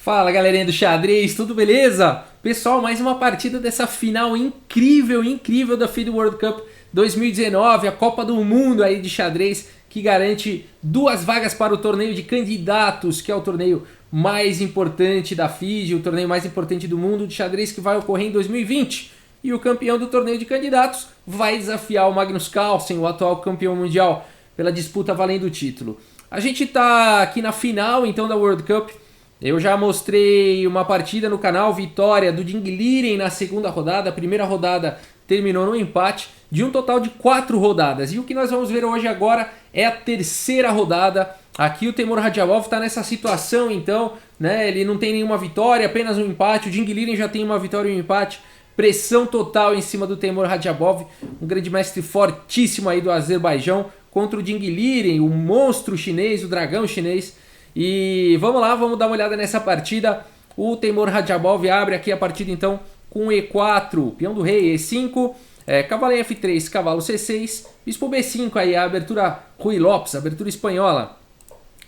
Fala galerinha do xadrez, tudo beleza? Pessoal, mais uma partida dessa final incrível da FIDE World Cup 2019, a Copa do Mundo aí de xadrez, que garante 2 vagas para o torneio de candidatos, que é o torneio mais importante da FIDE, o torneio mais importante do mundo de xadrez que vai ocorrer em 2020. E o campeão do torneio de candidatos vai desafiar o Magnus Carlsen, o atual campeão mundial, pela disputa valendo o título. A gente está aqui na final então da World Cup. Eu já mostrei uma partida no canal, vitória do Ding Liren na segunda rodada. A primeira rodada terminou no empate, de um total de 4 rodadas. E o que nós vamos ver hoje agora é a terceira rodada. Aqui o Temur Radjabov está nessa situação então, né? Ele não tem nenhuma vitória, apenas um empate. O Ding Liren já tem uma vitória e um empate. Pressão total em cima do Temur Radjabov, um grande mestre fortíssimo aí do Azerbaijão, contra o Ding Liren, o monstro chinês, o dragão chinês. E vamos lá, vamos dar uma olhada nessa partida. O Temur Radjabov abre aqui a partida então com E4, peão do rei, E5, cavalo em F3, cavalo C6, bispo B5, aí a abertura Rui Lopes, abertura espanhola.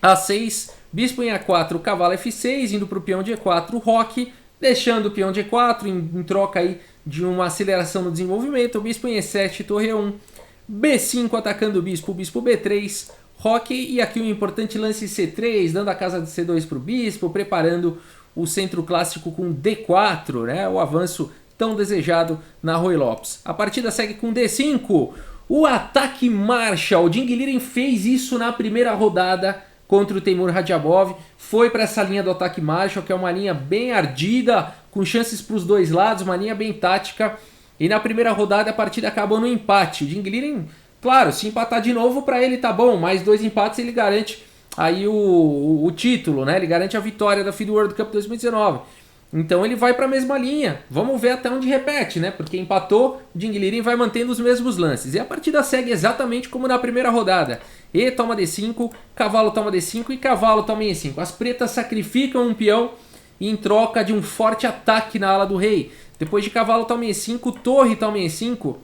A6, bispo em A4, cavalo F6, indo para o peão de E4, roque, deixando o peão de E4 em troca aí de uma aceleração no desenvolvimento, o bispo em E7, torre E1, B5 atacando o bispo B3, roque, e aqui um importante lance C3, dando a casa de C2 para o bispo, preparando o centro clássico com D4, né? O avanço tão desejado na Rui Lopes. A partida segue com D5, o ataque Marshall. O Ding Liren fez isso na primeira rodada contra o Temur Radjabov, foi para essa linha do ataque Marshall, que é uma linha bem ardida, com chances para os dois lados, uma linha bem tática, e na primeira rodada a partida acabou no empate. O Ding Liren, claro, se empatar de novo para ele tá bom, mais 2 empates ele garante aí o título, né? Ele garante a vitória da FIDE World Cup 2019. Então ele vai para a mesma linha. Vamos ver até onde repete, né? Porque empatou, o Ding Liren vai mantendo os mesmos lances. E a partida segue exatamente como na primeira rodada. E toma D5, cavalo toma D5 e cavalo toma E5. As pretas sacrificam um peão em troca de um forte ataque na ala do rei. Depois de cavalo toma E5, torre toma E5.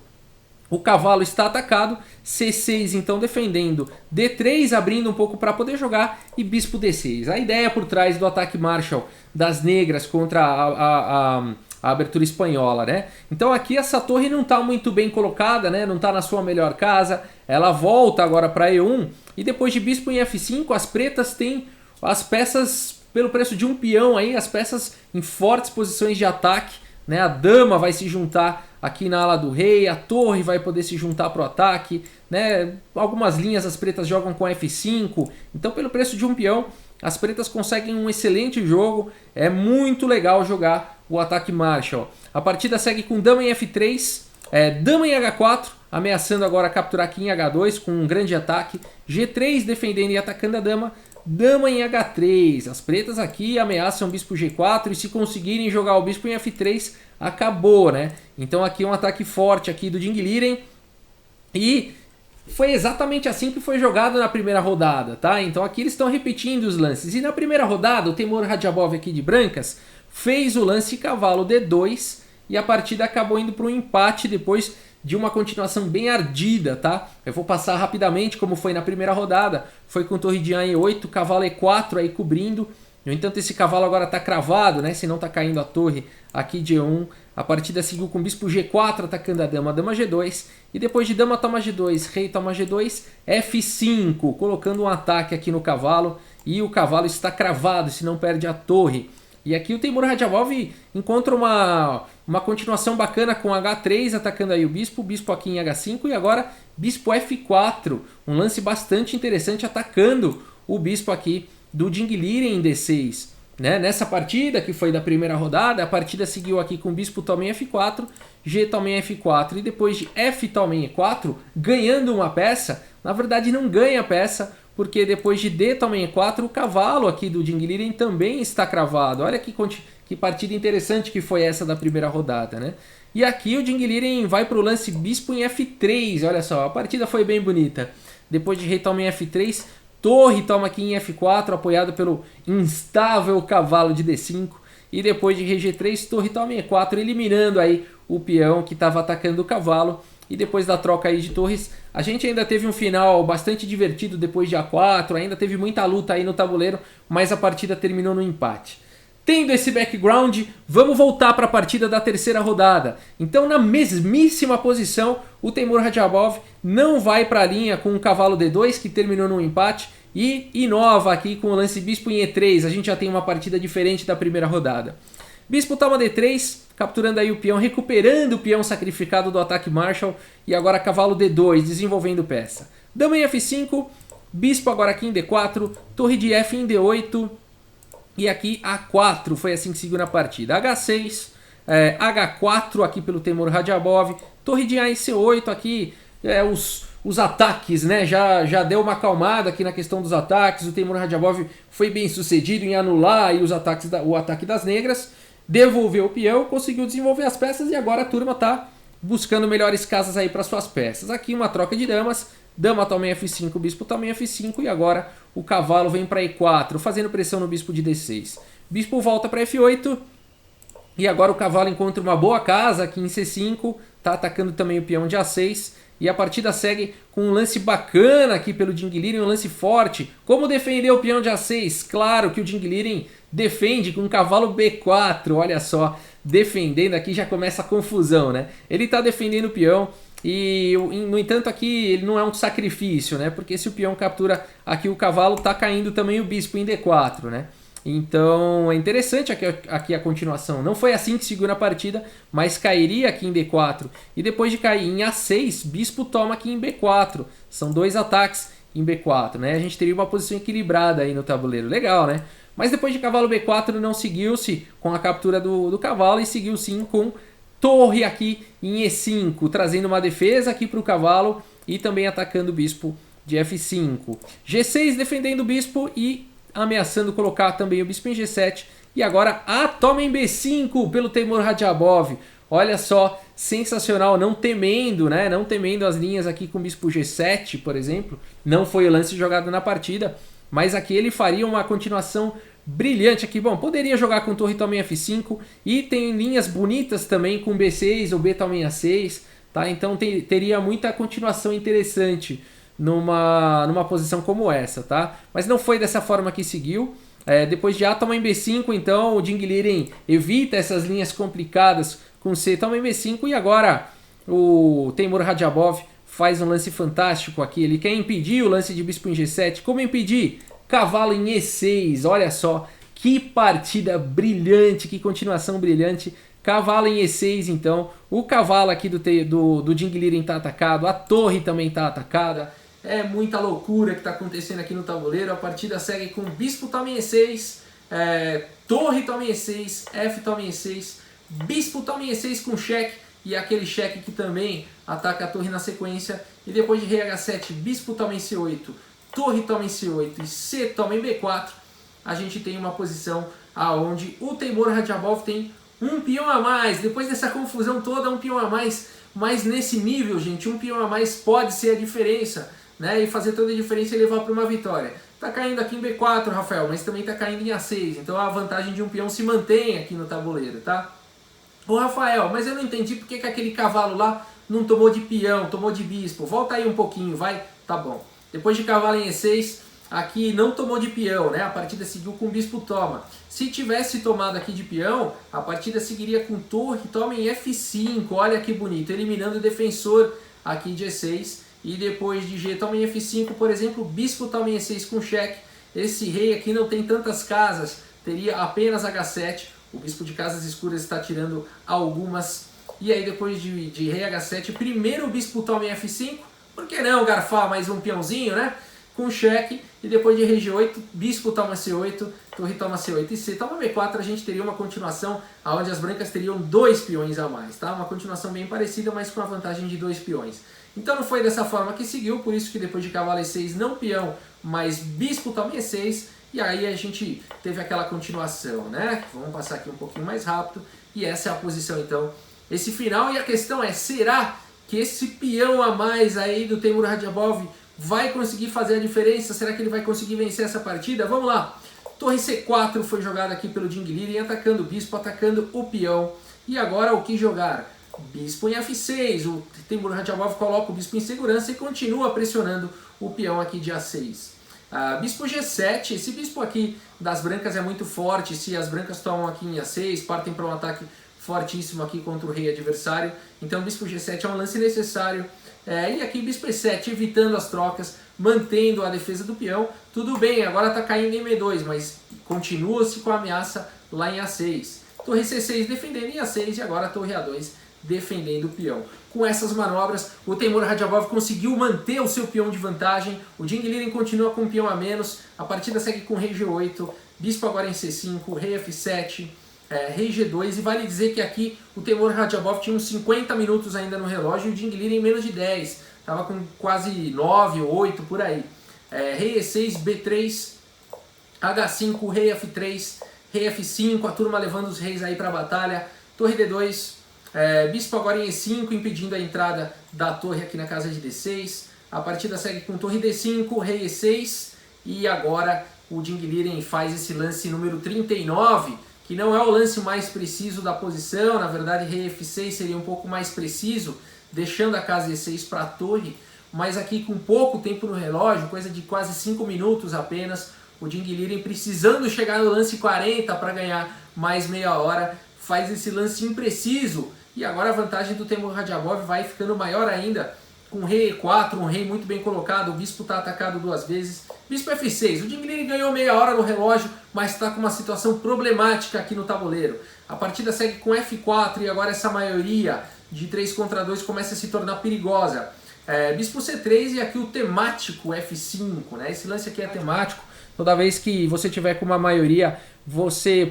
O cavalo está atacado, C6 então defendendo, D3 abrindo um pouco para poder jogar e bispo D6. A ideia por trás do ataque Marshall das negras contra a abertura espanhola, né? Então aqui essa torre não está muito bem colocada, né? Não está na sua melhor casa. Ela volta agora para E1 e depois de bispo em F5 as pretas têm as peças pelo preço de um peão aí, as peças em fortes posições de ataque, né? A dama vai se juntar aqui na ala do rei, a torre vai poder se juntar para o ataque, né? Algumas linhas as pretas jogam com F5, então pelo preço de um peão as pretas conseguem um excelente jogo, é muito legal jogar o ataque Marshall. A partida segue com dama em F3, dama em H4, ameaçando agora capturar aqui em H2 com um grande ataque, G3 defendendo e atacando a dama, dama em H3, as pretas aqui ameaçam o bispo G4 e se conseguirem jogar o bispo em F3, acabou, né? Então aqui um ataque forte aqui do Ding Liren e foi exatamente assim que foi jogado na primeira rodada, tá? Então aqui eles estão repetindo os lances. E na primeira rodada o Temur Radjabov aqui de brancas fez o lance cavalo D2 e a partida acabou indo para um empate depois de uma continuação bem ardida, tá? Eu vou passar rapidamente como foi na primeira rodada. Foi com torre de E8, cavalo E4 aí cobrindo. No entanto, esse cavalo agora está cravado, né? Se não está caindo a torre aqui de E1. A partida seguiu com bispo G4 atacando a dama G2. E depois de dama toma G2, rei toma G2, F5, colocando um ataque aqui no cavalo. E o cavalo está cravado, se não perde a torre. E aqui o Temur Radjabov encontra uma continuação bacana com H3, atacando aí o bispo aqui em H5 e agora bispo F4. Um lance bastante interessante atacando o bispo aqui do Ding Liren em D6. Né? Nessa partida, que foi da primeira rodada, a partida seguiu aqui com bispo toma em F4, G toma em F4 e depois de F toma em E4, ganhando uma peça. Na verdade não ganha a peça, porque depois de D toma em E4, o cavalo aqui do Ding Liren também está cravado. Olha que partida interessante que foi essa da primeira rodada, né? E aqui o Ding Liren vai para o lance bispo em F3, olha só, a partida foi bem bonita. Depois de rei toma em F3, torre toma aqui em F4, apoiado pelo instável cavalo de D5. E depois de rei G3, torre toma em E4, eliminando aí o peão que estava atacando o cavalo. E depois da troca aí de torres, a gente ainda teve um final bastante divertido depois de A4, ainda teve muita luta aí no tabuleiro, mas a partida terminou no empate. Tendo esse background, vamos voltar para a partida da terceira rodada. Então, na mesmíssima posição, o Teimur Radjabov não vai para a linha com o cavalo D2, que terminou num empate, e inova aqui com o lance bispo em E3. A gente já tem uma partida diferente da primeira rodada. Bispo toma D3, capturando aí o peão, recuperando o peão sacrificado do ataque Marshall, e agora cavalo D2, desenvolvendo peça. Dama em F5, bispo agora aqui em D4, torre de F em D8, e aqui A4, foi assim que seguiu na partida. H6, H4 aqui pelo Teimur Radjabov, torre de A em C8 aqui, os ataques, né? Já deu uma acalmada aqui na questão dos ataques, o Teimur Radjabov foi bem sucedido em anular aí o ataque das negras, devolveu o peão, conseguiu desenvolver as peças e agora a turma está buscando melhores casas aí para suas peças. Aqui uma troca de damas, dama toma em F5, bispo toma em F5 e agora o cavalo vem para E4, fazendo pressão no bispo de D6. Bispo volta para F8 e agora o cavalo encontra uma boa casa aqui em C5, tá atacando também o peão de A6 e a partida segue com um lance bacana aqui pelo Jinglirin, um lance forte. Como defender o peão de A6? Claro que o Jinglirin defende com o cavalo B4, olha só, defendendo aqui já começa a confusão, né? Ele tá defendendo o peão. E, no entanto, aqui ele não é um sacrifício, né? Porque se o peão captura aqui o cavalo, tá caindo também o bispo em D4, né? Então é interessante aqui a continuação. Não foi assim que seguiu na partida, mas cairia aqui em D4. E depois de cair em A6, bispo toma aqui em B4. São dois ataques em B4, né? A gente teria uma posição equilibrada aí no tabuleiro. Legal, né? Mas depois de cavalo B4 não seguiu-se com a captura do cavalo e seguiu sim com torre aqui em E5, trazendo uma defesa aqui para o cavalo e também atacando o bispo de F5. G6 defendendo o bispo e ameaçando colocar também o bispo em G7. E agora a toma em B5 pelo Teimur Radjabov. Olha só, sensacional, não temendo, né? Não temendo as linhas aqui com o bispo G7, por exemplo. Não foi o lance jogado na partida, mas aqui ele faria uma continuação brilhante aqui. Bom, poderia jogar com torre toma em F5 e tem linhas bonitas também com B6 ou B toma em A6, tá? Então teria muita continuação interessante numa posição como essa, tá? Mas não foi dessa forma que seguiu. Depois de A toma em B5, então o Jinglirin evita essas linhas complicadas com C toma em B5 e agora o Teimur Radjabov faz um lance fantástico aqui. Ele quer impedir o lance de bispo em G7. Como impedir? Cavalo em E6, olha só, que partida brilhante, que continuação brilhante. Cavalo em E6 então, o cavalo aqui do Jinglirin está atacado, a torre também está atacada. É muita loucura que está acontecendo aqui no tabuleiro. A partida segue com bispo toma em E6, torre toma em E6, F toma em E6, bispo toma em E6 com cheque e aquele cheque que também ataca a torre na sequência. E depois de rei H7, bispo toma em C8, torre toma em C8 e C toma em B4, a gente tem uma posição aonde o Teimur Radjabov tem um peão a mais. Depois dessa confusão toda, um peão a mais. Mas nesse nível, gente, um peão a mais pode ser a diferença, né? E fazer toda a diferença e levar para uma vitória. Tá caindo aqui em B4, Rafael, mas também tá caindo em A6. Então a vantagem de um peão se mantém aqui no tabuleiro, tá? Ô Rafael, mas eu não entendi porque que aquele cavalo lá não tomou de peão, tomou de bispo. Volta aí um pouquinho, vai? Tá bom. Depois de cavalo em E6, aqui não tomou de peão, né? A partida seguiu com bispo toma. Se tivesse tomado aqui de peão, a partida seguiria com torre toma em F5. Olha que bonito, eliminando o defensor aqui de E6. E depois de G toma em F5, por exemplo, bispo toma em E6 com cheque. Esse rei aqui não tem tantas casas, teria apenas H7. O bispo de casas escuras está tirando algumas. E aí depois de rei H7, primeiro o bispo toma em F5. Por que não garfar mais um peãozinho, né? Com cheque. E depois de rei G8, bispo toma C8, torre toma C8 e C toma B4. A gente teria uma continuação onde as brancas teriam 2 peões a mais, tá? Uma continuação bem parecida, mas com a vantagem de 2 peões. Então não foi dessa forma que seguiu, por isso que depois de cavalo E6, não peão, mas bispo toma E6. E aí a gente teve aquela continuação, né? Vamos passar aqui um pouquinho mais rápido. E essa é a posição, então, esse final. E a questão é, será que esse peão a mais aí do Teimur Radjabov vai conseguir fazer a diferença? Será que ele vai conseguir vencer essa partida? Vamos lá. Torre C4 foi jogada aqui pelo Jinglirin, atacando o bispo, atacando o peão. E agora o que jogar? Bispo em F6. O Teimur Radjabov coloca o bispo em segurança e continua pressionando o peão aqui de A6. Bispo G7, esse bispo aqui das brancas é muito forte, se as brancas tomam aqui em A6, partem para um ataque fortíssimo aqui contra o rei adversário, então bispo G7 é um lance necessário. E aqui bispo E7, evitando as trocas, mantendo a defesa do peão. Tudo bem, agora está caindo em E2, mas continua-se com a ameaça lá em A6. Torre C6 defendendo em A6 e agora a torre A2 defendendo o peão. Com essas manobras, o Teimur Radjabov conseguiu manter o seu peão de vantagem. O Ding Liren continua com um peão a menos. A partida segue com rei G8, bispo agora em C5, rei F7, rei G2. E vale dizer que aqui o Teimur Radjabov tinha uns 50 minutos ainda no relógio e o Ding Liren menos de 10. Estava com quase 9 ou 8 por aí. Rei E6, B3, H5, rei F3, rei F5, a turma levando os reis aí para a batalha. Torre D2, bispo agora em E5, impedindo a entrada da torre aqui na casa de D6. A partida segue com torre D5, rei E6. E agora o Ding Liren faz esse lance número 39, que não é o lance mais preciso da posição. Na verdade, rei F6 seria um pouco mais preciso, deixando a casa E6 para a torre. Mas aqui com pouco tempo no relógio, coisa de quase 5 minutos apenas, o Ding Liren precisando chegar no lance 40 para ganhar mais meia hora, faz esse lance impreciso. E agora a vantagem do Teimur Radjabov vai ficando maior ainda, com o rei E4, um rei muito bem colocado, o bispo está atacado 2 vezes. Bispo F6, o Ding Liren ganhou meia hora no relógio, mas está com uma situação problemática aqui no tabuleiro. A partida segue com F4 e agora essa maioria de 3 contra 2 começa a se tornar perigosa. Bispo C3 e aqui o temático F5, né? Esse lance aqui é temático. Toda vez que você tiver com uma maioria, você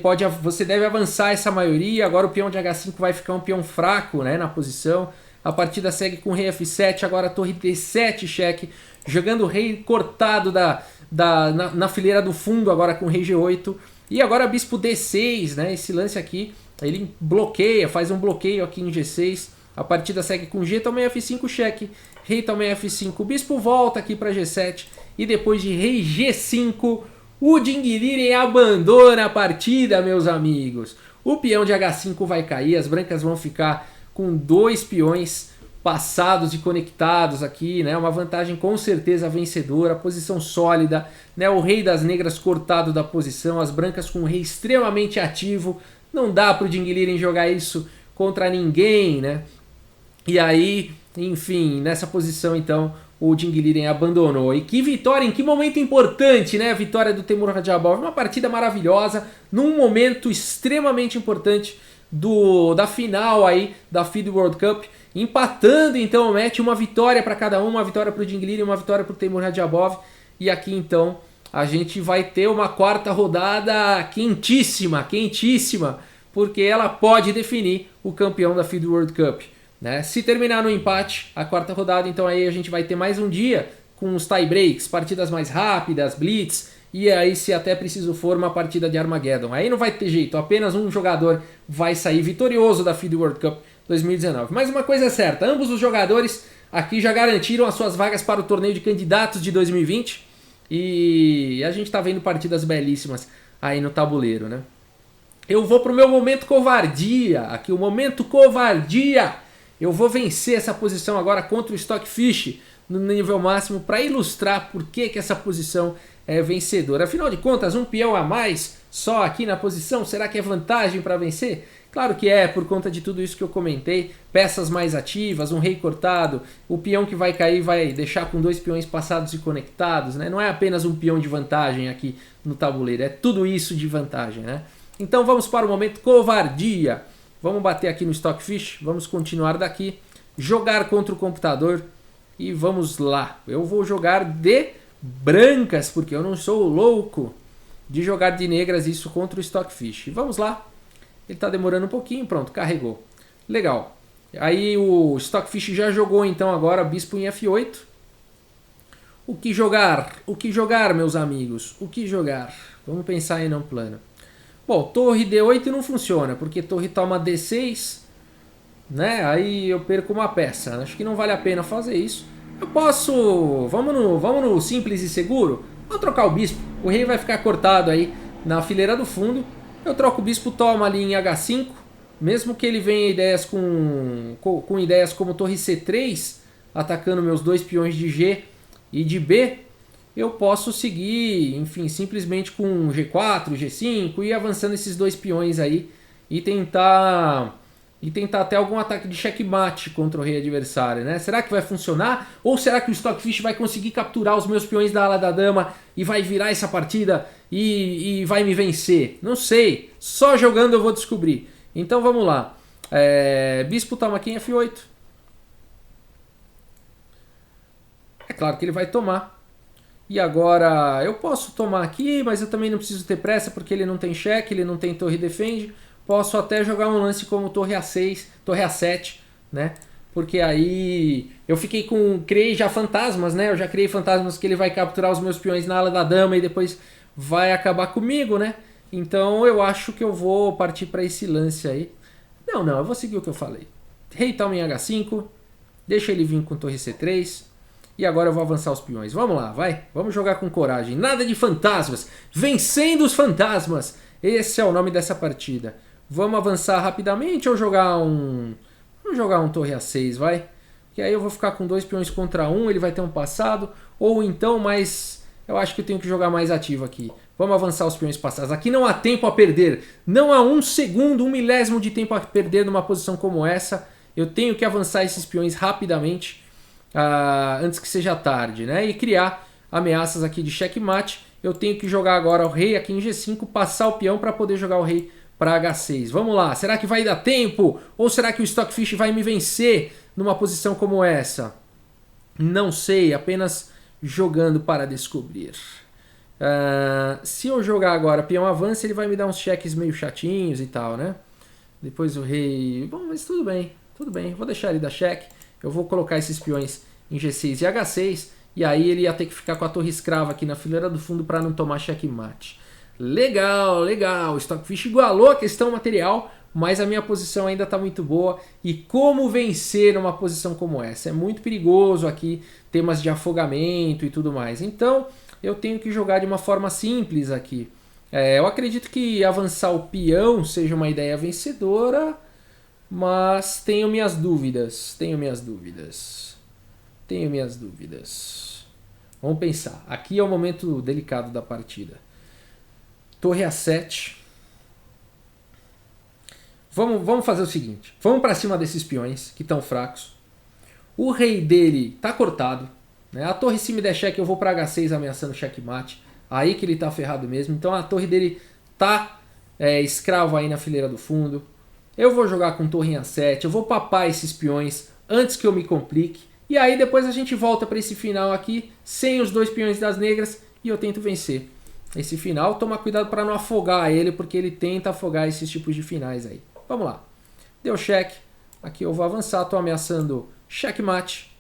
deve avançar essa maioria. Agora o peão de H5 vai ficar um peão fraco, né, na posição. A partida segue com rei F7, agora torre D7, cheque, jogando o rei cortado na fileira do fundo, agora com rei G8. E agora bispo D6, né, esse lance aqui, ele bloqueia, faz um bloqueio aqui em G6. A partida segue com G, também F5, cheque, rei também F5, o bispo volta aqui para G7. E depois de rei G5, o Ding Liren abandona a partida, meus amigos. O peão de H5 vai cair, as brancas vão ficar com 2 peões passados e conectados aqui, né? Uma vantagem com certeza vencedora, posição sólida, né? O rei das negras cortado da posição, as brancas com o rei extremamente ativo. Não dá para o Ding Liren jogar isso contra ninguém, né? E aí, enfim, nessa posição então o Ding Liren abandonou. E que vitória, em que momento importante, né? A vitória do Teimur Radjabov, uma partida maravilhosa, num momento extremamente importante da final aí da FIDE World Cup, empatando então o match, uma vitória para cada um, uma vitória para o Ding Liren, uma vitória para o Teimur Radjabov. E aqui então a gente vai ter uma 4ª rodada quentíssima, quentíssima, porque ela pode definir o campeão da FIDE World Cup. Né? Se terminar no empate, a 4ª rodada, então aí a gente vai ter mais um dia com os tie breaks, partidas mais rápidas, blitz, e aí se até preciso for uma partida de Armageddon. Aí não vai ter jeito, apenas um jogador vai sair vitorioso da FIDE World Cup 2019. Mas uma coisa é certa, ambos os jogadores aqui já garantiram as suas vagas para o torneio de candidatos de 2020 e a gente está vendo partidas belíssimas aí no tabuleiro, né? Eu vou pro meu momento covardia, aqui o momento covardia. Eu vou vencer essa posição agora contra o Stockfish no nível máximo para ilustrar por que essa posição é vencedora. Afinal de contas, um peão a mais só aqui na posição, será que é vantagem para vencer? Claro que é, por conta de tudo isso que eu comentei, peças mais ativas, um rei cortado, o peão que vai cair vai deixar com 2 peões passados e conectados, né? Não é apenas um peão de vantagem aqui no tabuleiro, é tudo isso de vantagem, né? Então vamos para o momento covardia. Vamos bater aqui no Stockfish, vamos continuar daqui, jogar contra o computador e vamos lá. Eu vou jogar de brancas, porque eu não sou louco de jogar de negras isso contra o Stockfish. Vamos lá, ele está demorando um pouquinho, pronto, carregou. Legal. Aí o Stockfish já jogou então agora bispo em F8. O que jogar? O que jogar, meus amigos? O que jogar? Vamos pensar aí num plano. Bom, torre D8 não funciona, porque torre toma D6, né? Aí eu perco uma peça. Acho que não vale a pena fazer isso. Eu posso... Vamos no simples e seguro? Vou trocar o bispo. O rei vai ficar cortado aí na fileira do fundo. Eu troco o bispo, toma ali em H5. Mesmo que ele venha ideias com ideias como torre C3, atacando meus 2 peões de G e de B. eu posso seguir, enfim, simplesmente com G4, G5 e ir avançando esses dois peões aí e tentar até algum ataque de checkmate contra o rei adversário, né? Será que vai funcionar? Ou será que o Stockfish vai conseguir capturar os meus peões da ala da dama e vai virar essa partida e vai me vencer? Não sei. Só jogando eu vou descobrir. Então vamos lá. Bispo toma aqui em F8. É claro que ele vai tomar. E agora eu posso tomar aqui, mas eu também não preciso ter pressa porque ele não tem cheque, ele não tem torre defende. Posso até jogar um lance como torre A6, torre A7, né? Porque aí eu criei já fantasmas, né? Eu já criei fantasmas que ele vai capturar os meus peões na ala da dama e depois vai acabar comigo, né? Então eu acho que eu vou partir para esse lance aí. Não, eu vou seguir o que eu falei. Rei toma em H5, deixa ele vir com torre C3. E agora eu vou avançar os peões. Vamos lá, vai. Vamos jogar com coragem. Nada de fantasmas. Vencendo os fantasmas. Esse é o nome dessa partida. Vamos avançar rapidamente ou jogar um... Vamos jogar um torre A6, vai. Que aí eu vou ficar com dois peões contra um. Ele vai ter um passado. Ou então, mas eu acho que eu tenho que jogar mais ativo aqui. Vamos avançar os peões passados. Aqui não há tempo a perder. Não há um segundo, um milésimo de tempo a perder numa posição como essa. Eu tenho que avançar esses peões rapidamente. Antes que seja tarde, né? E criar ameaças aqui de checkmate. Eu tenho que jogar agora o rei aqui em G5, passar o peão para poder jogar o rei para H6. Vamos lá, será que vai dar tempo? Ou será que o Stockfish vai me vencer numa posição como essa? Não sei, apenas jogando para descobrir. Se eu jogar agora peão avança, ele vai me dar uns cheques meio chatinhos e tal, né? Depois o rei... Bom, mas tudo bem, vou deixar ele dar cheque. Eu vou colocar esses peões em G6 e H6. E aí ele ia ter que ficar com a torre escrava aqui na fileira do fundo para não tomar checkmate. Legal. O Stockfish igualou a questão material, mas a minha posição ainda está muito boa. E como vencer numa posição como essa? É muito perigoso aqui, temas de afogamento e tudo mais. Então eu tenho que jogar de uma forma simples aqui. Eu acredito que avançar o peão seja uma ideia vencedora, mas tenho minhas dúvidas. Vamos pensar. Aqui é o momento delicado da partida. Torre A7. Vamos fazer o seguinte. Vamos para cima desses peões que estão fracos. O rei dele tá cortado, né? A torre se me der cheque eu vou para H6 ameaçando checkmate. Aí que ele tá ferrado mesmo. Então a torre dele tá escravo aí na fileira do fundo. Eu vou jogar com torre em A7. Eu vou papar esses peões antes que eu me complique. E aí depois a gente volta para esse final aqui sem os dois peões das negras e eu tento vencer esse final. Toma cuidado para não afogar ele, porque ele tenta afogar esses tipos de finais aí. Vamos lá. Deu cheque. Aqui eu vou avançar. Estou ameaçando checkmate.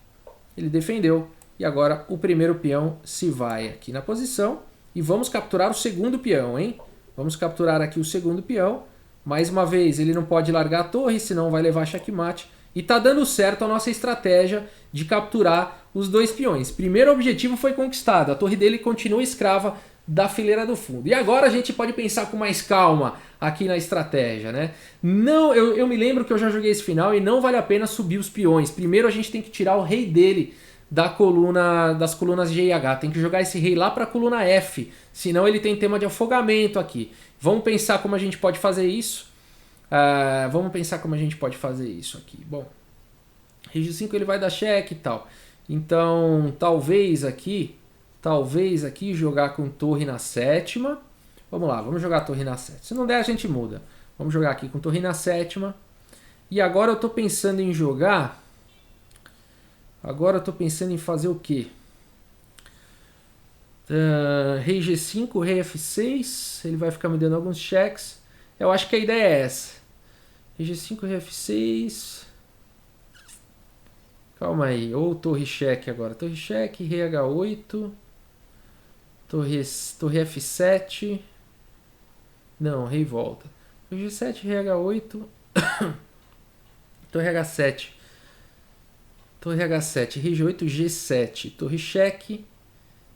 Ele defendeu. E agora o primeiro peão se vai aqui na posição. E vamos capturar o segundo peão, hein? Vamos capturar aqui o segundo peão. Mais uma vez, ele não pode largar a torre, senão vai levar checkmate. E tá dando certo a nossa estratégia de capturar os dois peões. Primeiro objetivo foi conquistado. A torre dele continua escrava da fileira do fundo. E agora a gente pode pensar com mais calma aqui na estratégia, né? Não, eu me lembro que eu já joguei esse final e não vale a pena subir os peões. Primeiro a gente tem que tirar o rei dele das colunas G e H. Tem que jogar esse rei lá para a coluna F. Senão ele tem tema de afogamento aqui. Vamos pensar como a gente pode fazer isso. Bom, rei G5 ele vai dar cheque e tal. Então talvez aqui jogar com torre na sétima. Vamos lá, vamos jogar torre na sétima. Se não der, a gente muda. Vamos jogar aqui com torre na sétima. E agora eu estou pensando em jogar... Agora eu estou pensando em fazer o quê? Rei G5, rei F6. Ele vai ficar me dando alguns cheques. Eu acho que a ideia é essa. Rei G5, rei F6... Calma aí, ou torre cheque agora. Torre cheque, rei H8... Torre F7. Não, rei volta. Torre G7, rei H8. Torre H7. Torre H7, rei G8, G7. Torre cheque.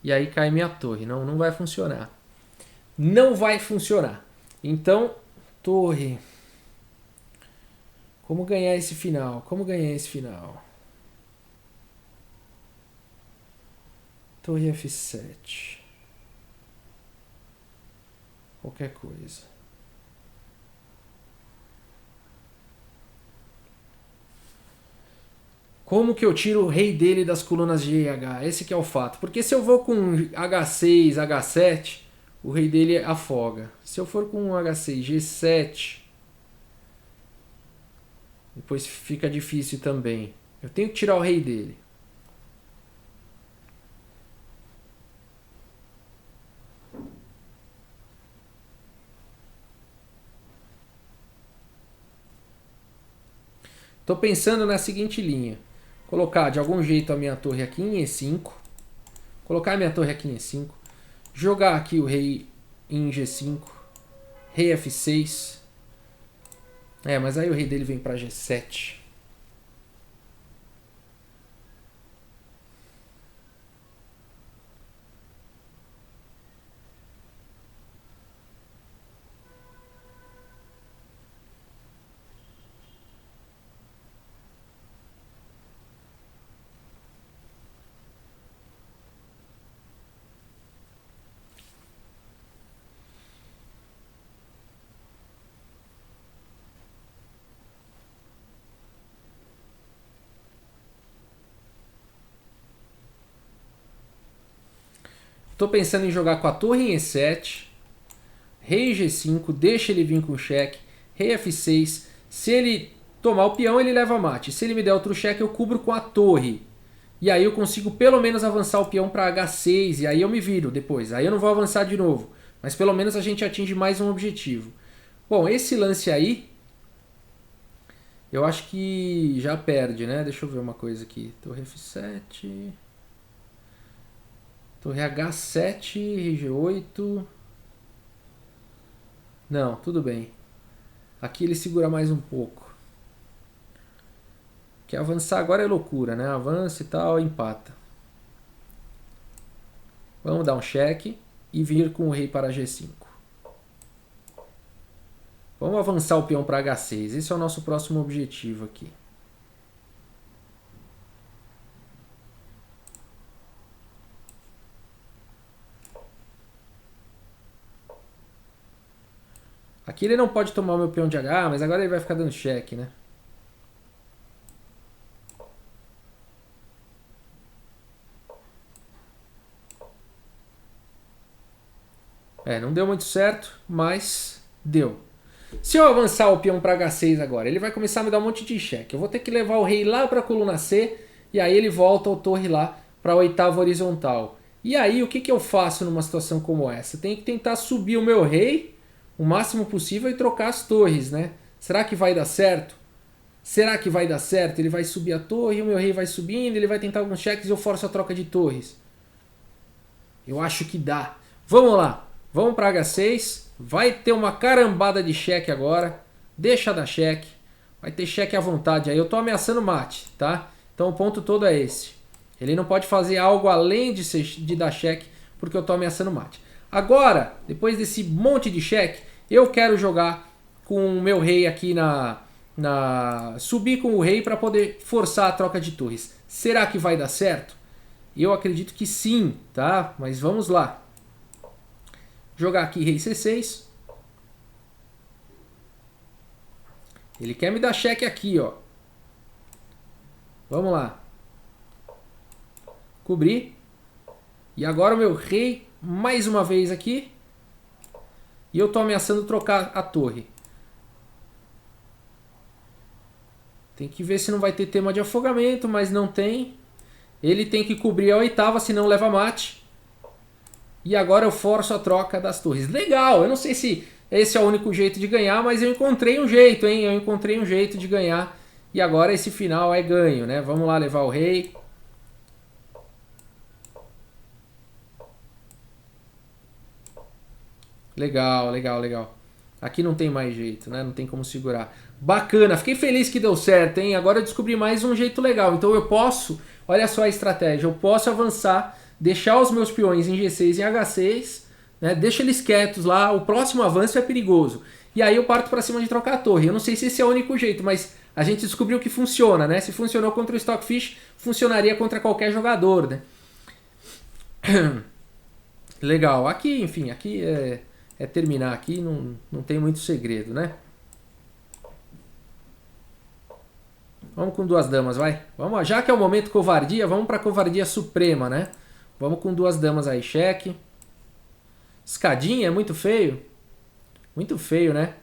E aí cai minha torre. Não vai funcionar. Não vai funcionar. Então, torre. Como ganhar esse final? Torre F7. Qualquer coisa. Como que eu tiro o rei dele das colunas G e H? Esse que é o fato. Porque se eu vou com H6, H7, o rei dele afoga. Se eu for com H6, G7, depois fica difícil também. Eu tenho que tirar o rei dele. Estou pensando na seguinte linha. Colocar de algum jeito a minha torre aqui em E5. Colocar a minha torre aqui em E5. Jogar aqui o rei em G5. Rei F6. Mas aí o rei dele vem para G7. Estou pensando em jogar com a torre em E7, rei G5, deixa ele vir com cheque, rei F6. Se ele tomar o peão, ele leva mate. Se ele me der outro cheque, eu cubro com a torre. E aí eu consigo pelo menos avançar o peão para H6, e aí eu me viro depois. Aí eu não vou avançar de novo, mas pelo menos a gente atinge mais um objetivo. Bom, esse lance aí, eu acho que já perde, né? Deixa eu ver uma coisa aqui. Torre F7... Torre H7, G8. Não, tudo bem. Aqui ele segura mais um pouco. Que avançar agora é loucura, né? Avança e tal, empata. Vamos dar um cheque e vir com o rei para G5. Vamos avançar o peão para H6. Esse é o nosso próximo objetivo aqui. Aqui ele não pode tomar o meu peão de H, mas agora ele vai ficar dando cheque, né? Não deu muito certo, mas deu. Se eu avançar o peão para H6 agora, ele vai começar a me dar um monte de cheque. Eu vou ter que levar o rei lá para a coluna C, e aí ele volta o torre lá para a oitava horizontal. E aí o que eu faço numa situação como essa? Tem que tentar subir o meu rei o máximo possível e trocar as torres, né? Será que vai dar certo? Será que vai dar certo? Ele vai subir a torre, o meu rei vai subindo, ele vai tentar alguns cheques e eu forço a troca de torres. Eu acho que dá. Vamos lá. Vamos para H6. Vai ter uma carambada de cheque agora. Deixa dar cheque. Vai ter cheque à vontade. Aí eu tô ameaçando mate, tá? Então o ponto todo é esse. Ele não pode fazer algo além de dar cheque, porque eu tô ameaçando mate. Agora, depois desse monte de cheque, eu quero jogar com o meu rei aqui subir com o rei para poder forçar a troca de torres. Será que vai dar certo? Eu acredito que sim, tá? Mas vamos lá. Jogar aqui rei C6. Ele quer me dar cheque aqui, ó. Vamos lá. Cobrir. E agora o meu rei mais uma vez aqui. E eu tô ameaçando trocar a torre. Tem que ver se não vai ter tema de afogamento, mas não tem. Ele tem que cobrir a oitava, senão leva mate. E agora eu forço a troca das torres. Legal, eu não sei se esse é o único jeito de ganhar, mas eu encontrei um jeito, hein? Eu encontrei um jeito de ganhar. E agora esse final é ganho, né? Vamos lá levar o rei. Legal, legal, legal. Aqui não tem mais jeito, né? Não tem como segurar. Bacana, fiquei feliz que deu certo, hein? Agora eu descobri mais um jeito legal. Então eu posso, olha só a estratégia, eu posso avançar, deixar os meus peões em G6 e H6, né? Deixa eles quietos lá, o próximo avanço é perigoso. E aí eu parto para cima de trocar a torre. Eu não sei se esse é o único jeito, mas a gente descobriu que funciona, né? Se funcionou contra o Stockfish, funcionaria contra qualquer jogador, né? Legal. Aqui, enfim, aqui é terminar aqui, não tem muito segredo, né? Vamos com duas damas, vai. Vamos, já que é o momento covardia, vamos pra covardia suprema, né? Vamos com duas damas aí, cheque. Escadinha é muito feio. Muito feio, né?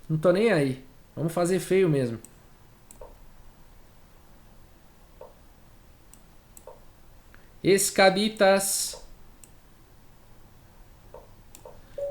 Não tô nem aí. Vamos fazer feio mesmo. Escaditas.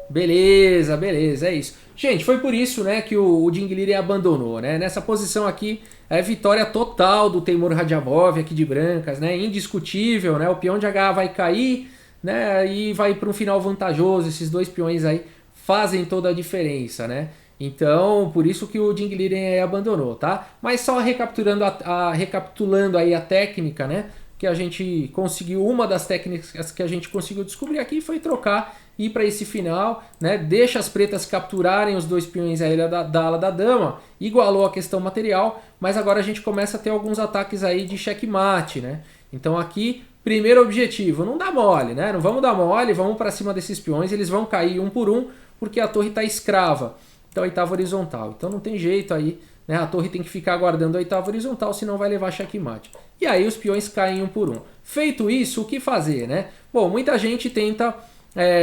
Beleza, beleza, é isso. Gente, foi por isso, né, que o Dinguilir abandonou, né? Nessa posição aqui é vitória total do Teimur Radjabov aqui de brancas, né? Indiscutível, né? O peão de H vai cair, né? E vai para um final vantajoso. Esses dois peões aí fazem toda a diferença, né? Então, por isso que o Dinguilir abandonou, tá? Mas só recapitulando aí a técnica, né? Que a gente conseguiu, uma das técnicas que a gente conseguiu descobrir aqui foi trocar e ir para esse final, né? Deixa as pretas capturarem os dois peões aí da ala da dama, igualou a questão material, mas agora a gente começa a ter alguns ataques aí de checkmate, né? Então aqui, primeiro objetivo, não dá mole, né? Não vamos dar mole, vamos para cima desses peões, eles vão cair um por um, porque a torre está escrava, então oitava horizontal, então não tem jeito aí, né? A torre tem que ficar aguardando a oitava horizontal, senão vai levar checkmate. E aí os peões caem um por um. Feito isso, o que fazer, né? Bom, muita gente tenta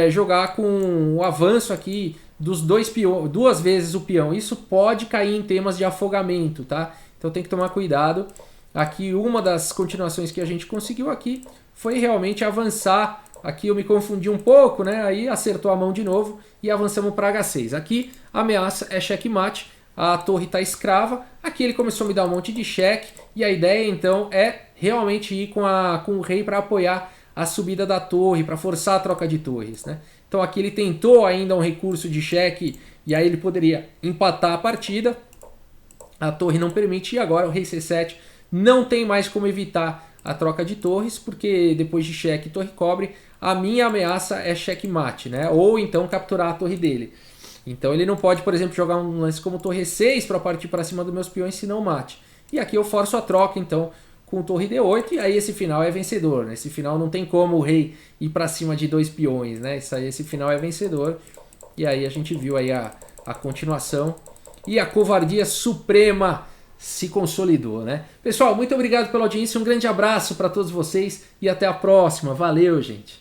jogar com o avanço aqui dos dois peões, duas vezes o peão. Isso pode cair em temas de afogamento, tá? Então tem que tomar cuidado. Aqui uma das continuações que a gente conseguiu aqui foi realmente avançar. Aqui eu me confundi um pouco, né? Aí acertou a mão de novo e avançamos para H6. Aqui a ameaça é checkmate. A torre está escrava. Aqui ele começou a me dar um monte de cheque. E a ideia então é realmente ir com o rei para apoiar a subida da torre, para forçar a troca de torres, né? Então aqui ele tentou ainda um recurso de cheque e aí ele poderia empatar a partida. A torre não permite e agora o rei C7 não tem mais como evitar a troca de torres, porque depois de cheque e torre cobre, a minha ameaça é checkmate, né? Ou então capturar a torre dele. Então ele não pode, por exemplo, jogar um lance como torre 6 para partir para cima dos meus peões, se não mate. E aqui eu forço a troca, então, com torre D8, e aí esse final é vencedor, né? Esse final não tem como o rei ir para cima de dois peões, né? Esse final é vencedor. E aí a gente viu aí a continuação. E a covardia suprema se consolidou, né? Pessoal, muito obrigado pela audiência, um grande abraço para todos vocês e até a próxima. Valeu, gente!